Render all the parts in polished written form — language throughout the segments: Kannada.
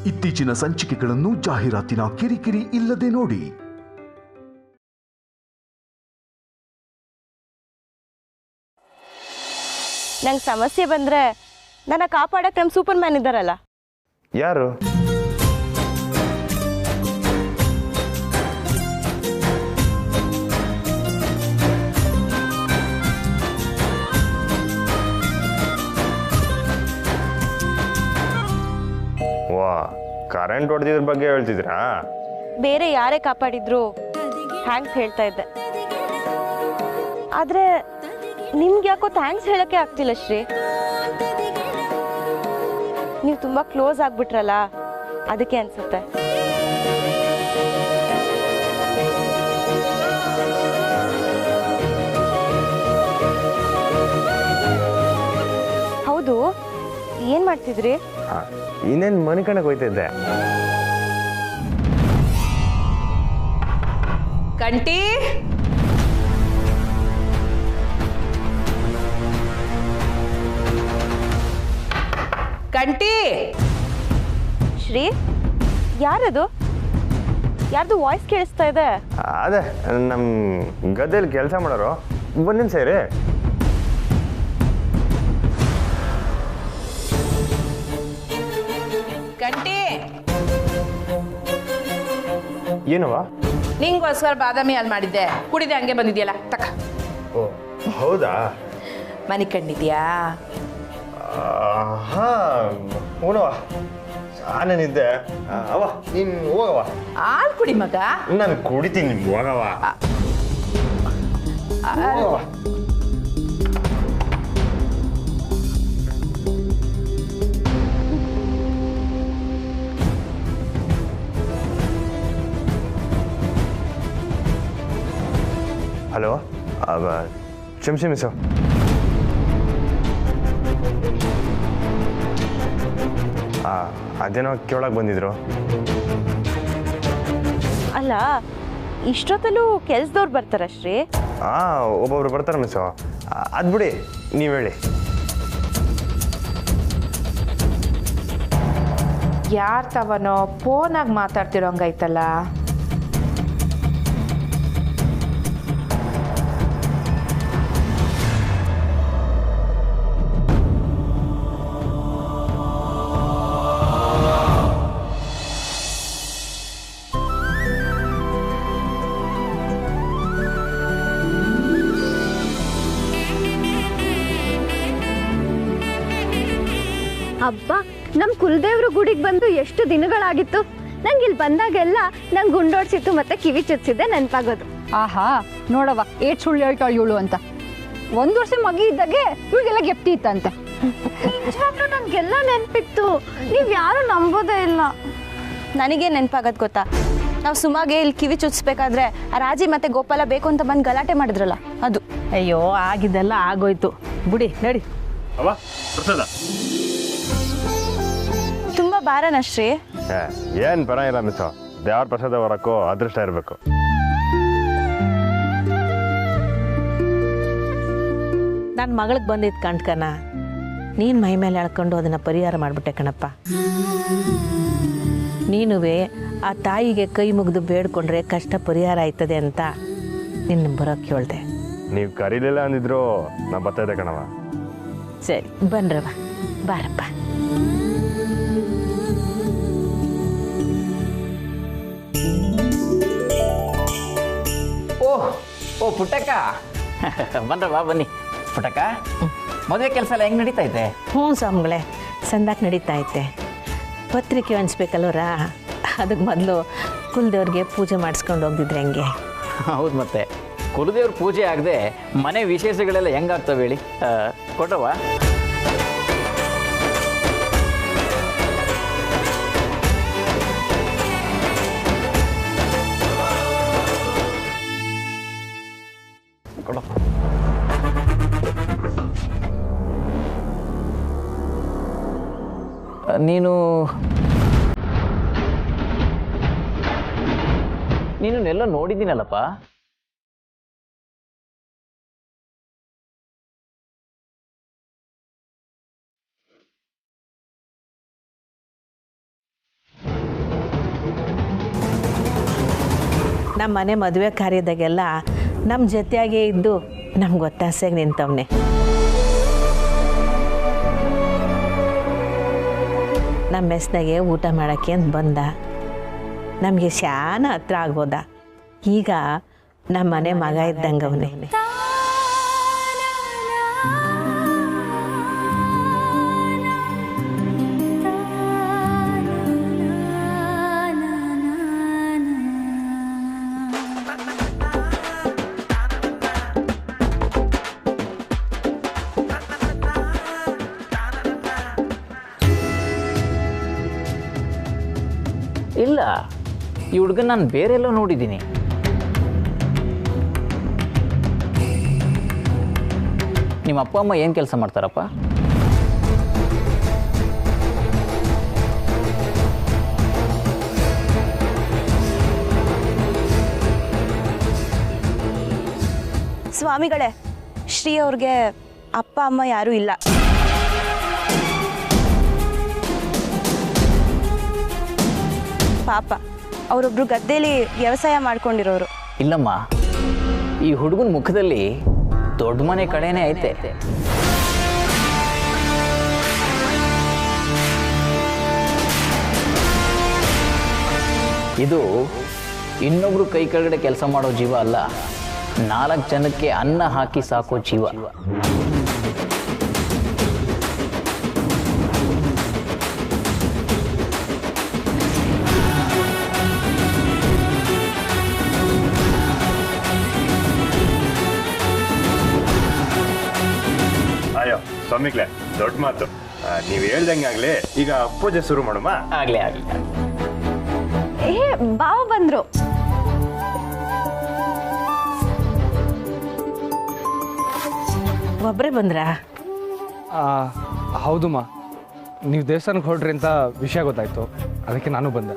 ಇತ್ತೀಚಿನ ಸಂಚಿಕೆಗಳನ್ನು ಜಾಹೀರಾತಿನ ಕಿರಿಕಿರಿ ಇಲ್ಲದೆ ನೋಡಿ. ನಂಗೆ ಸಮಸ್ಯೆ ಬಂದ್ರೆ ನನ್ನ ಕಾಪಾಡಕ್ಕೆ ನಮ್ಮ ಸೂಪರ್ ಮ್ಯಾನ್ ಇದ್ದಾರಲ್ಲ. ಯಾರು? ವಾ, ಕರೆಂಟ್ ಹೊಡೆದಿದ್ರ ಬಗ್ಗೆ ಹೇಳ್ತಿದ್ರಾ? ಬೇರೆ ಯಾರೇ ಕಾಪಾಡಿದ್ರು ಥ್ಯಾಂಕ್ಸ್ ಹೇಳ್ತಾ ಇದ್ದೆ. ಆದ್ರೆ ನಿಮ್ಗೆ ಯಾಕೋ ಥ್ಯಾಂಕ್ಸ್ ಹೇಳಕ್ಕೆ ಆಗ್ತಿಲ್ಲ ಶ್ರೀ. ನೀವು ತುಂಬಾ ಕ್ಲೋಸ್ ಆಗ್ಬಿಟ್ರಲ್ಲ, ಅದಕ್ಕೆ ಅನ್ಸುತ್ತೆ. ಹೌದು, ಏನ್ ಮಾಡ್ತಿದ್ರಿ? ಇನ್ನೇನು ಮನೆ ಕಣಕ್ಕೆ ಹೋಯ್ತಿದ್ದೆ. ಕಂಟಿ, ಕಂಟಿ. ಶ್ರೀ, ಯಾರದು? ಯಾರ್ದು ವಾಯ್ಸ್ ಕೇಳಿಸ್ತಾ ಇದೆ? ಅದೇ ನಮ್ಮ ಗದ್ದೆಯಲ್ಲಿ ಕೆಲಸ ಮಾಡೋರು. ಬಂದಿನ ಸೇರಿ ಕಂಟಿ, ಏನವ? ನಿಂಗೋಸ್ಕರ ಬಾದಾಮಿ ಹಾಲು ಮಾಡಿದ್ದೆ, ಕುಡಿದೆ, ಹಂಗೆ ಬಂದಿದ್ಯಲ್ಲ ತಕ. ಓ ಹೌದಾ? ಮನೆ ಕಂಡಿದ್ಯಾ? ಹಾಂ ಹೂನವ, ನಾನೇನಿದ್ದೆ. ಅವ ನೀನು ಹೋಗವ. ಹಾಲು ಕುಡಿ ಮಗ. ನಾನು ಕುಡಿತೀನಿ, ಹೋಗವ. ಹಲೋ, ಕ್ಷಮಿಸಿ ಮಿಸ್ಸು. ಅದೇನೋ ಕೇಳಕ್ಕೆ ಬಂದಿದ್ರು. ಅಲ್ಲ, ಇಷ್ಟೊತ್ತಲ್ಲೂ ಕೆಲ್ಸದವ್ರು ಬರ್ತಾರ ಶ್ರೀ? ಒಬ್ಬೊಬ್ರು ಬರ್ತಾರೆ ಮಿಸ್ಸು. ಅದು ಬಿಡಿ, ನೀವು ಹೇಳಿ. ಯಾರು ತವನೋ ಫೋನಾಗಿ ಮಾತಾಡ್ತಿರೋ ಹಂಗಾಯ್ತಲ್ಲ. ಹಬ್ಬ, ನಮ್ಮ ಕುಲದೇವ್ರ ಗುಡಿಗೆ ಬಂದು ಎಷ್ಟು ದಿನಗಳಾಗಿತ್ತು. ನಂಗೆ ಇಲ್ಲಿ ಬಂದಾಗೆಲ್ಲ ನಂಗೆ ಗುಂಡೋಡ್ಸಿತ್ತು ಮತ್ತೆ ಕಿವಿ ಚುಚ್ಚಿದ್ದೆ ನೆನಪಾಗೋದು. ಆಹಾ, ನೋಡವ ಏಟ್ ಸುಳ್ಳು ಹೇಳ್ತಾಳು ಇವಳು ಅಂತ. 1 ವರ್ಷ ಮಗಿ ಇದ್ದಾಗೆ ಇವಳಿಗೆಲ್ಲ ಗೆಪ್ತಿ ಇತ್ತಂತೆ. ನನಗೆಲ್ಲ ನೆನಪಿತ್ತು, ನೀವು ಯಾರು ನಂಬೋದೇ ಇಲ್ಲ. ನನಗೆ ನೆನಪಾಗದ್ ಗೊತ್ತಾ? ನಾವು ಸುಮಾಗೆ ಇಲ್ಲಿ ಕಿವಿ ಚುಚ್ಬೇಕಾದ್ರೆ ಆ ರಾಜಿ ಮತ್ತೆ ಗೋಪಾಲ ಬೇಕು ಅಂತ ಬಂದು ಗಲಾಟೆ ಮಾಡಿದ್ರಲ್ಲ, ಅದು. ಅಯ್ಯೋ, ಆಗಿದ್ದೆಲ್ಲ ಆಗೋಯ್ತು ಬಿಡಿ, ನಡಿ. ತುಂಬಾ ಭಾರನ ಶ್ರೀ? ಏನು ಪರ ಇಲ್ಲ ಮಿಸ್ಸು, ದೇವ್ರ ಪ್ರಸಾದ ಹೊರಕ್ಕೂ ಅದೃಷ್ಟ ಇರಬೇಕು. ನನ್ನ ಮಗಳಿಗೆ ಬಂದಿದ್ದು ಕಂಡ್ಕನ, ನೀನು ಮೈ ಮೇಲೆ ಎಳ್ಕೊಂಡು ಅದನ್ನು ಪರಿಹಾರ ಮಾಡಿಬಿಟ್ಟೆ ಕಣಪ್ಪ. ನೀನುವೇ ಆ ತಾಯಿಗೆ ಕೈ ಮುಗಿದು ಬೇಡ್ಕೊಂಡ್ರೆ ಕಷ್ಟ ಪರಿಹಾರ ಆಯ್ತದೆ ಅಂತ ನಿನ್ನ ಬರೋಕ್ಕೆ ಹೇಳ್ದೆ. ನೀವು ಕರೀಲಿಲ್ಲ ಅಂದಿದ್ರು ನಾ ಬರ್ತಾಯಿದ್ದೆ ಕಣವ. ಸರಿ ಬನ್ರವ, ಬಾರಪ್ಪ. ಓ ಪುಟ್ಟಕ್ಕ, ಬನ್ರವಾ, ಬನ್ನಿ. ಪುಟ್ಟಕ್ಕ, ಮದುವೆ ಕೆಲಸ ಎಲ್ಲ ಹೆಂಗೆ ನಡೀತಾ ಇದೆ? ಹ್ಞೂ ಸ್ವಾಮಿಗಳೇ, ಸಂದಾಕ್ ನಡೀತಾ ಐತೆ. ಪತ್ರಿಕೆ ಹಂಚ್ಬೇಕಲ್ವರ, ಅದಕ್ಕೆ ಮೊದಲು ಕುಲದೇವ್ರಿಗೆ ಪೂಜೆ ಮಾಡಿಸ್ಕೊಂಡು ಹೋಗ್ದಿದ್ರೆ ಹೆಂಗೆ? ಹೌದು, ಮತ್ತೆ ಕುಲದೇವ್ರ ಪೂಜೆ ಆಗದೆ ಮನೆ ವಿಶೇಷಗಳೆಲ್ಲ ಹೆಂಗಾಗ್ತವೆ ಹೇಳಿ? ಕೊಟ್ರವಾ? ನೀನು ಎಲ್ಲ ನೋಡಿದ್ದೀನಲ್ಲಪ್ಪ. ನಮ್ಮ ಮನೆ ಮದುವೆ ಕಾರ್ಯದಾಗೆಲ್ಲ ನಮ್ಮ ಜೊತೆಯಾಗೇ ಇದ್ದು ನಮ್ಗೆ ಒತ್ತಾಸೆಗೆ ನಿಂತವನೆ. ನಮ್ಮ ಮೆಸ್ನಾಗೆ ಊಟ ಮಾಡೋಕ್ಕೆ ಅಂತ ಬಂದ. ನಮಗೆ ಶಾನ ಹತ್ರ ಆಗೋದ. ಈಗ ನಮ್ಮ ಮನೆ ಮಗ ಇದ್ದಂಗೆ ಅವನೇ. ಇಲ್ಲ, ಈ ಹುಡುಗನ ನಾನು ಬೇರೆಲ್ಲೋ ನೋಡಿದ್ದೀನಿ. ನಿಮ್ಮ ಅಪ್ಪ ಅಮ್ಮ ಏನು ಕೆಲಸ ಮಾಡ್ತಾರಪ್ಪ? ಸ್ವಾಮಿಗಳೇ, ಶ್ರೀ ಅವ್ರಿಗೆ ಅಪ್ಪ ಅಮ್ಮ ಯಾರೂ ಇಲ್ಲ. ಪಾಪ, ಅವರೊಬ್ರು ಗದ್ದೆಯಲ್ಲಿ ವ್ಯವಸಾಯ ಮಾಡ್ಕೊಂಡಿರೋರು. ಇಲ್ಲಮ್ಮ, ಈ ಹುಡುಗನ ಮುಖದಲ್ಲಿ ದೊಡ್ಡ ಮನೆ ಕಡೆನೇ ಐತೆ. ಇದು ಇನ್ನೊಬ್ರು ಕೈ ಕೆಳಗಡೆ ಕೆಲಸ ಮಾಡೋ ಜೀವ ಅಲ್ಲ, 4 ಜನಕ್ಕೆ ಅನ್ನ ಹಾಕಿ ಸಾಕೋ ಜೀವ. ಅಯ್ಯೋ ಸ್ವಾಮಿಗಳೇ, ದೊಡ್ಡ ಮಾತು. ನೀವು ಹೇಳ್ದಂಗೆ ಆಗ್ಲಿ, ಈಗ ಪೂಜೆ ಶುರು ಮಾಡಮ್ಮ. ಆಗ್ಲಿ ಆಗ್ಲಿ. ಏ ಬಾವ ಬಂದ್ರು. ಒಬ್ಬರೇ ಬಂದ್ರಾ? ಹೌದಮ್ಮ, ನೀವು ದೇವಸ್ಥಾನಕ್ಕೆ ಹೊರಡ್ರಿ ಅಂತ ವಿಷಯ ಗೊತ್ತಾಯ್ತು, ಅದಕ್ಕೆ ನಾನು ಬಂದೆ.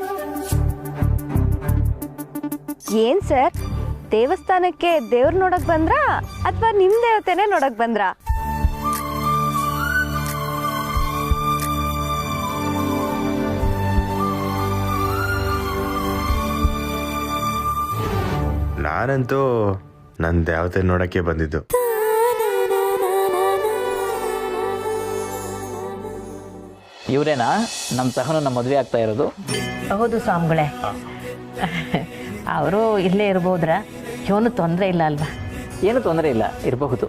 ಏನ್ ಸರ್, ದೇವಸ್ಥಾನಕ್ಕೆ ದೇವ್ರ ನೋಡಕ್ ಬಂದ್ರಾ ಅಥವಾ ನಿಮ್ ದೇವತೆನೆ ನೋಡಕ್ ಬಂದ್ರಾ? ನಾನಂತೂ ನನ್ನ ದೇವತೆ ನೋಡಕ್ಕೆ ಬಂದಿದ್ದು. ಇವರೇನಾ ನಮ್ಮ ಸಹನ ನಮ್ಮ ಮದುವೆ ಆಗ್ತಾ ಇರೋದು? ಹೌದು ಸ್ವಾಮಿಗಳೇ. ಅವರು ಇಲ್ಲೇ ಇರ್ಬೋದ್ರ? ಏನು ತೊಂದರೆ ಇಲ್ಲ ಅಲ್ವಾ? ಏನು ತೊಂದರೆ ಇಲ್ಲ, ಇರಬಹುದು.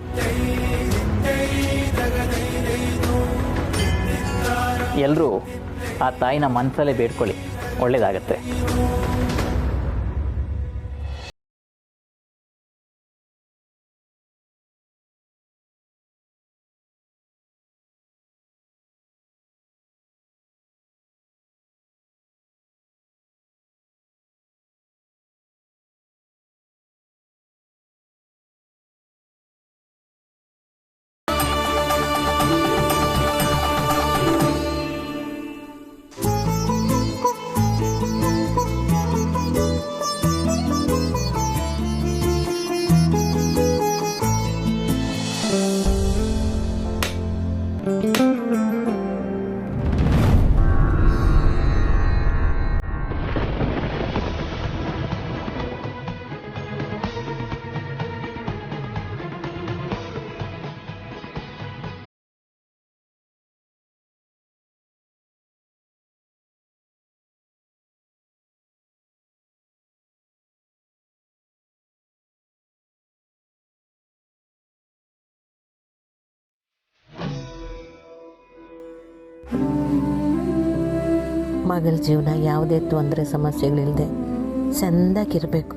ಎಲ್ಲರೂ ಆ ತಾಯಿನ ಮನಸ್ಸಲ್ಲೇ ಬೇಡ್ಕೊಳ್ಳಿ, ಒಳ್ಳೇದಾಗತ್ತೆ. ಮಗಳ ಜೀವನ ಯಾವುದೇ ತೊಂದರೆ ಸಮಸ್ಯೆಗಳಿಲ್ಲದೆ ಚೆಂದಾಗಿರಬೇಕು.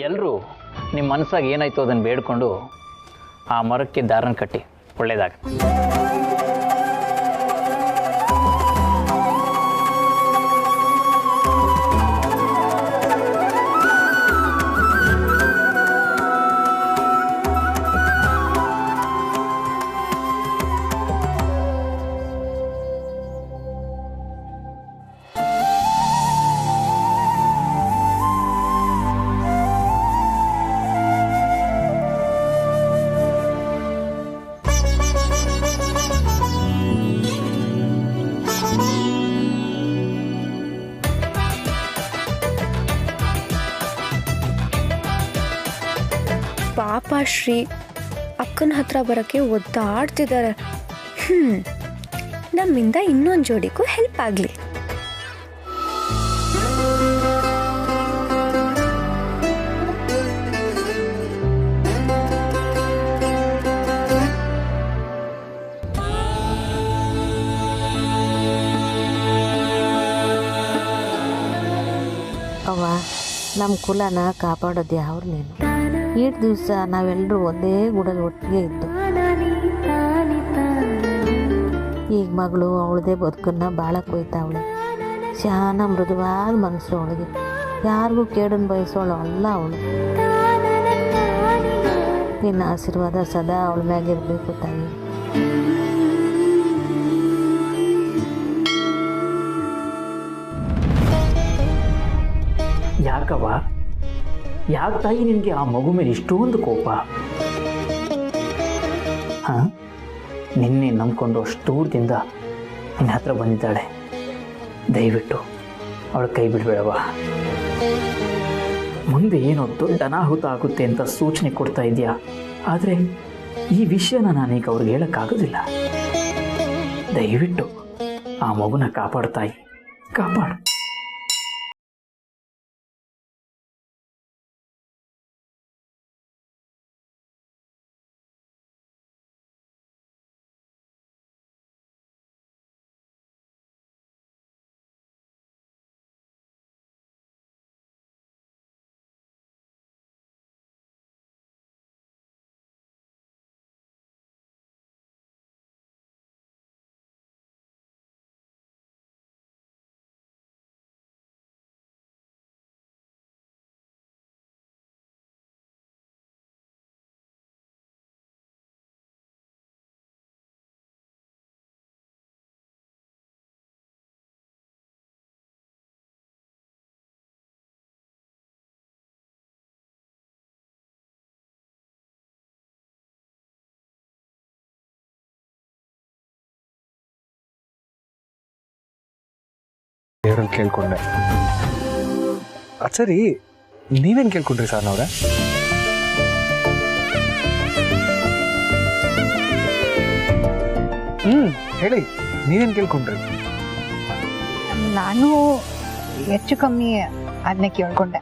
ಎಲ್ಲರೂ ನಿಮ್ಮ ಮನಸ್ಸಾಗ ಏನಾಯ್ತು ಅದನ್ನು ಬೇಡ್ಕೊಂಡು ಆ ಮರಕ್ಕೆ ದಾರನ ಕಟ್ಟಿ ಒಳ್ಳೆಯದಾಗುತ್ತೆ. ಪಾಪ ಶ್ರೀ ಅಕ್ಕನ ಹತ್ರ ಬರೋಕ್ಕೆ ಒದ್ದಾಡ್ತಿದ್ದಾರೆ. ನಮ್ಮಿಂದ ಇನ್ನೊಂದು ಜೋಡಿಗೂ ಹೆಲ್ಪ್ ಆಗಲಿ. ಅವ್ವ, ನಮ್ಮ ಕುಲನ ಕಾಪಾಡೋದು ಯಾವ್ರು ನೀನು? ಈಟ್ ದಿವಸ ನಾವೆಲ್ಲರೂ ಒಂದೇ ಗೂಡಲ್ಲಿ ಒಟ್ಟಿಗೆ ಇದ್ದು, ಈಗ ಮಗಳು ಅವಳದೇ ಬದುಕನ್ನ ಭಾಳ ಕೊಯ್ತಾವಳೆ. ಶಾನ ಮೃದುವಾದ ಮನಸ್ಸು ಅವಳಿಗೆ, ಯಾರಿಗೂ ಕೇಡನ್ನು ಬಯಸೋಳು ಅಲ್ಲ ಅವಳು. ನಿನ್ನ ಆಶೀರ್ವಾದ ಸದಾ ಅವಳ ಮ್ಯಾಗಿರ್ಬೇಕು ತಾಯಿ. ಯಾಕವ್ವ, ಯಾಕೆ ತಾಯಿ ನಿನಗೆ ಆ ಮಗು ಮೇಲೆ ಇಷ್ಟೊಂದು ಕೋಪ? ಹಾಂ, ನಿನ್ನೆ ನಂಬ್ಕೊಂಡು ಅಷ್ಟು ದೂರದಿಂದ ನಿನ್ನ ಹತ್ರ ಬಂದಿದ್ದಾಳೆ. ದಯವಿಟ್ಟು ಅವಳ ಕೈ ಬಿಡಬೇಡವ. ಮುಂದೆ ಏನೋ ದೊಡ್ಡ ಅನಾಹುತ ಆಗುತ್ತೆ ಅಂತ ಸೂಚನೆ ಕೊಡ್ತಾ ಇದೆಯಾ, ಆದರೆ ಈ ವಿಷಯನ ನಾನೀಗ ಅವ್ರಿಗೆ ಹೇಳೋಕ್ಕಾಗೋದಿಲ್ಲ. ದಯವಿಟ್ಟು ಆ ಮಗುನ ಕಾಪಾಡ್ತಾಯಿ, ಕಾಪಾಡು. ದೇವ್ರಲ್ಲಿ ಕೇಳ್ಕೊಂಡೆ. ಅದು ಸರಿ, ನೀವೇನು ಕೇಳ್ಕೊಂಡ್ರಿ ಸರ್ ಅವ್ರೆ? ಹೇಳಿ, ನೀವೇನು ಕೇಳ್ಕೊಂಡ್ರಿ? ನಾನು ಹೆಚ್ಚು ಕಮ್ಮಿ ಅದನ್ನೇ ಕೇಳ್ಕೊಂಡೆ.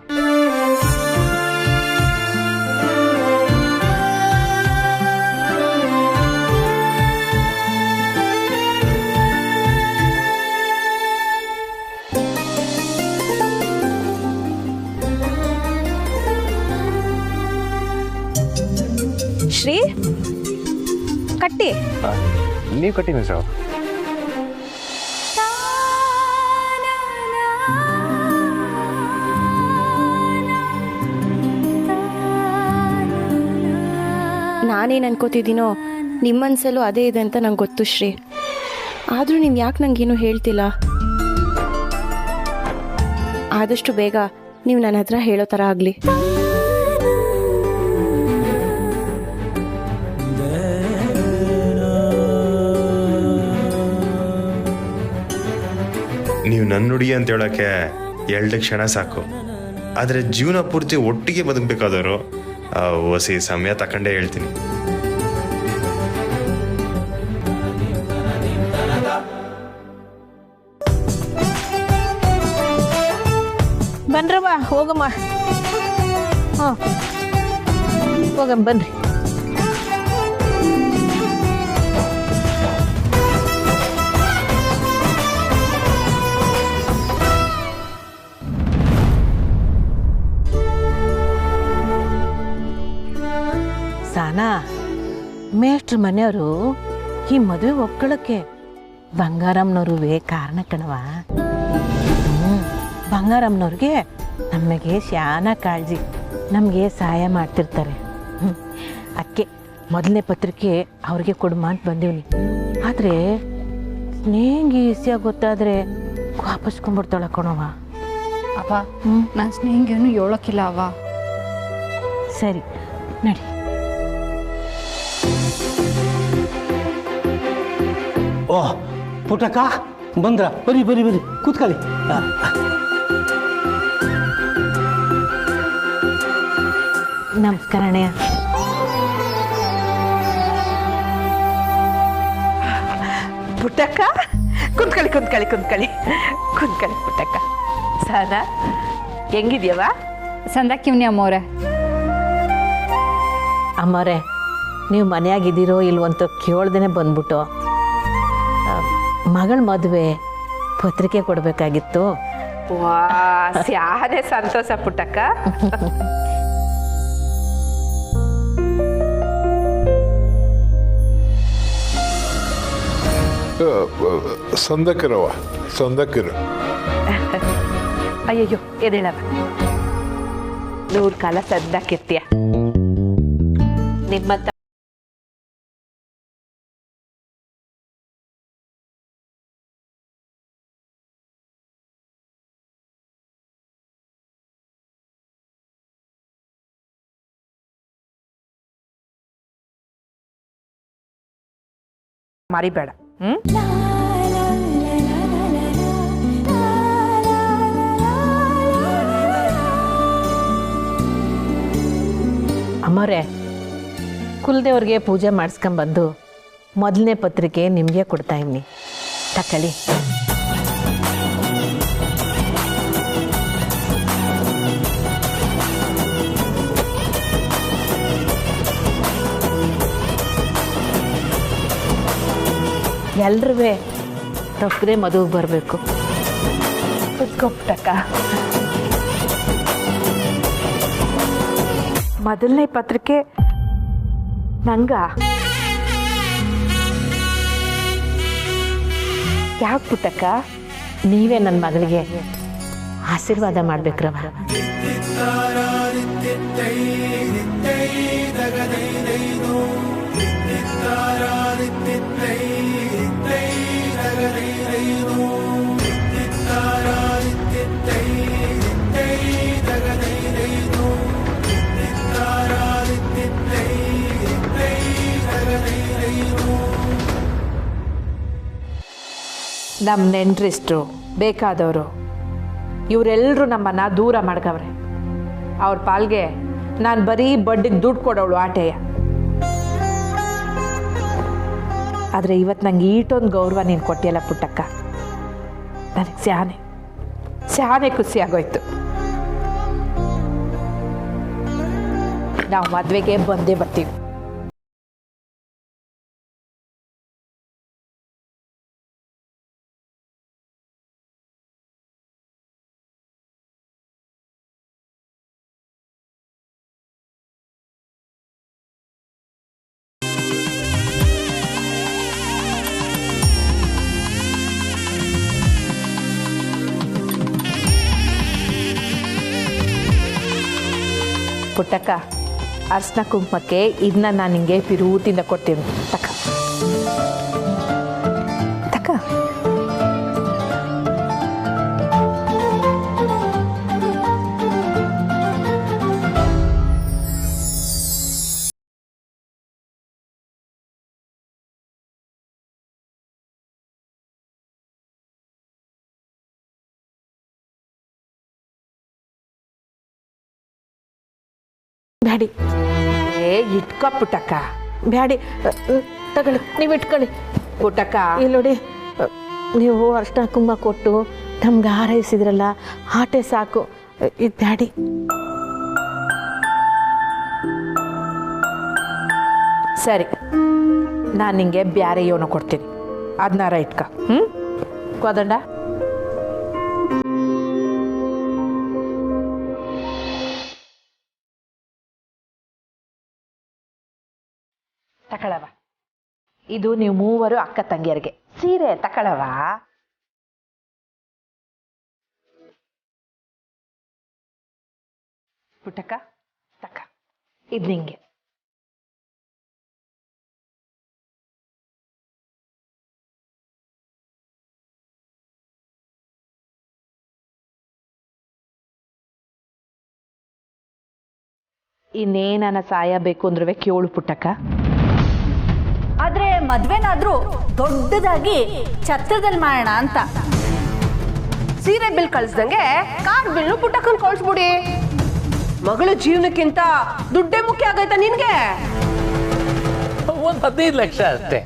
ಶ್ರೀ, ಕಟ್ಟಿ. ನೀವು ಕಟ್ಟಿನಿ ಸರ್. ನಾನೇನು ಅನ್ಕೋತಿದ್ದೀನೋ ನಿಮ್ಮ ಮನಸ್ಸಲ್ಲೂ ಅದೇ ಇದೆ ಅಂತ ನಂಗೆ ಗೊತ್ತು ಶ್ರೀ. ಆದರೂ ನೀವು ಯಾಕೆ ನನಗೇನು ಹೇಳ್ತಿಲ್ಲ? ಆದಷ್ಟು ಬೇಗ ನೀವು ನನ್ನ ಹತ್ರ ಹೇಳೋ ಥರ ಆಗಲಿ. ನೀವು ನನ್ನ ನುಡಿ ಅಂತ ಹೇಳೋಕ್ಕೆ 2 ಕ್ಷಣ ಸಾಕು, ಆದರೆ ಜೀವನ ಪೂರ್ತಿ ಒಟ್ಟಿಗೆ ಬದುಕಬೇಕಾದವರು ಹೊಸಿ ಸಮಯ ತಗೊಂಡೇ ಹೇಳ್ತೀನಿ. ಬನ್ರವ್ವ, ಹೋಗಮ್ಮ. ಹಾಂ, ಹೋಗಮ್ಮ ಬನ್ರಿ. ಮೇಷ್ಟ್ರ ಮನೆಯವರು ಈ ಮದುವೆ ಒಪ್ಕೊಳ್ಳೋಕ್ಕೆ ಬಂಗಾರಮ್ಮನವ್ರುವೇ ಕಾರಣ ಕಣವ. ಬಂಗಾರಮ್ಮನವ್ರಿಗೆ ನಮಗೆ ಶಾನ ಕಾಳಜಿ, ನಮಗೆ ಸಹಾಯ ಮಾಡ್ತಿರ್ತಾರೆ. ಅದಕ್ಕೆ ಮೊದಲನೇ ಪತ್ರಿಕೆ ಅವ್ರಿಗೆ ಕೊಡುಮ ಅಂತ ಬಂದೀವ್ನಿ. ಆದರೆ ಸ್ನೇಹಿಗೆ ವಿಷಯ ಗೊತ್ತಾದರೆ ವಾಪಸ್ಕೊಂಡ್ಬಿಡ್ತಾಳ ಕಣವ. ಅವ ನಾನು ಸ್ನೇಹಿಗೇನು ಹೇಳೋಕ್ಕಿಲ್ಲ ಅವ. ಸರಿ ನಡಿ. ಓಹ್ ಪುಟಕ್ಕ ಬಂದ್ರ, ಬರಿ ಬರಿ ಬರಿ ಕೂತ್ಕೊಳ್ಳಿ. ನಮಸ್ಕಾರ ಅಣ್ಣಯ್ಯ. ಪುಟ್ಟಕ್ಕ ಕುಂತ್ಕೊಳ್ಳಿ ಕುಂತ್ಕೊಳ್ಳಿ ಕುಂತ್ಕೊಳ್ಳಿ ಕುಂತ್ಕೊಳ್ಳಿ ಪುಟ್ಟಕ್ಕ. ಸಾನ ಹೆಂಗಿದ್ಯವ? ಸಂದಾಕಿವ್ನಿ ಅಮ್ಮವ್ರೆ. ಅಮ್ಮವ್ರೆ, ನೀವು ಮನೆಯಾಗಿದ್ದೀರೋ ಇಲ್ವಂತ ಕೇಳ್ದೇ ಬಂದ್ಬಿಟ್ಟು ಮಗಳ ಮದುವೆ ಪತ್ರಿಕೆ ಕೊಡಬೇಕಾಗಿತ್ತು. ವಾ ಸ್ಯಾನೆ ಸಂತೋಷ ಪುಟ್ಟಕ್ಕ. ಸಂದಕರವ ಸಂದಕರು. ಅಯ್ಯಯ್ಯೋ ಎದೇಳವ, 100 ಕಾಲ ಸಂದಾಕಿರ್ತೀಯ. ನಿಮ್ಮಂತ ಮರಿಬೇಡ. ಅಮ್ಮವ್ರೆ, ಕುಲದೇವ್ರಿಗೆ ಪೂಜೆ ಮಾಡಿಸ್ಕೊಂಬಂದು ಮೊದಲನೇ ಪತ್ರಿಕೆ ನಿಮಗೆ ಕೊಡ್ತಾ ಇವ್ನಿ, ತಕೊಳ್ಳಿ. ಎಲ್ರೂ ತಪ್ಪದೆ ಮದುವೆಗೆ ಬರಬೇಕು. ಕುತ್ಕೊಪ್ಟಕ್ಕ. ಮೊದಲನೇ ಪತ್ರಿಕೆ ನಂಗ ಯಾಕೆ ಪುಟ್ಟಕ್ಕ? ನೀವೇ ನನ್ನ ಮಗಳಿಗೆ ಆಶೀರ್ವಾದ ಮಾಡ್ಬೇಕ್ರವ. ನಮ್ಮ ನೆಂಟ್ರಿಸ್ಟ್ರು, ಬೇಕಾದವರು ಇವರೆಲ್ಲರೂ ನಮ್ಮನ್ನು ದೂರ ಮಾಡ್ಕವ್ರೆ. ಅವ್ರ ಪಾಲ್ಗೆ ನಾನು ಬರೀ ಬಡ್ಡಿಗೆ ದುಡ್ಡು ಕೊಡೋಳು ಆಟೆಯ. ಆದರೆ ಇವತ್ತು ನಂಗೆ ಈಟೊಂದು ಗೌರವ ನೀನು ಕೊಟ್ಟಿಯಲ್ಲ ಪುಟ್ಟಕ್ಕ, ನನಗೆ ಸ್ಯಾನೆ ಖುಷಿ ಆಗೋಯ್ತು. ನಾವು ಮದುವೆಗೆ ಬಂದೇ ಬರ್ತೀವಿ. ಪುಟ್ಟಕ್ಕ, ಅರ್ಶಿನ ಕುಂಕುಮಕ್ಕೆ ಇದನ್ನ ನಾನು ನಿಂಗೆ ಪಿರೂತಿಂದ ಕೊಡ್ತೀನಿ. ತಕ್ಕ ತಕ್ಕ. ಬ್ಯಾಡಿ, ಇಟ್ಕೊ ಪುಟ್ಟಕ್ಕ. ಬ್ಯಾಡಿ, ತಗೊಳ್ಳಿ, ನೀವು ಇಟ್ಕೊಳ್ಳಿ. ಪುಟ್ಟಕ್ಕ ಇಲ್ಲಿ ನೋಡಿ, ನೀವು ಅರ್ಶಿನ ಕುಂಕುಮ ಕೊಟ್ಟು ನಮ್ಗೆ ಹಾರೈಸಿದ್ರಲ್ಲ, ಆಟೆ ಸಾಕು. ಇದು ಬ್ಯಾಡಿ. ಸರಿ, ನಾನು ನಿಂಗೆ ಬ್ಯಾರೆ ಯೋನ ಕೊಡ್ತೀನಿ, ಅದನ್ನಾರ ಇಟ್ಕ. ಕೋದಂಡ. ತಕಳವ. ಇದು ನೀವು ಮೂವರು ಅಕ್ಕ ತಂಗಿಯರಿಗೆ ಸೀರೆ ತಕಳವ. ಪುಟ್ಟಕ್ಕ ತಕ್ಕ, ಇದು ನಿಂಗೆ. ಇನ್ನೇನ ಸಹಾಯ ಬೇಕು ಅಂದ್ರೂ ಕೇಳು ಪುಟ್ಟಕ್ಕ. ಆದ್ರೆ ಮದ್ವೆನಾದ್ರೂ ದೊಡ್ಡದಾಗಿ ಛತ್ರದಲ್ಲಿ ಮಾಡೋಣ ಅಂತ. ಸೀರೆ ಬಿಲ್ ಕಳಿಸ್ದಂಗೆ ಕಾರ್ ಬಿಲ್ನು ಪುಟ್ಟಕ್ಕನ್ ಕಳ್ಸ್ಬಿಡಿ. ಮಗಳ ಜೀವನಕ್ಕಿಂತ ದುಡ್ಡೇ ಮುಖ್ಯ ಆಗೈತಾ ನಿನ್ಗೆ? ಒಂದು 15 ಲಕ್ಷ ಅಷ್ಟೇ.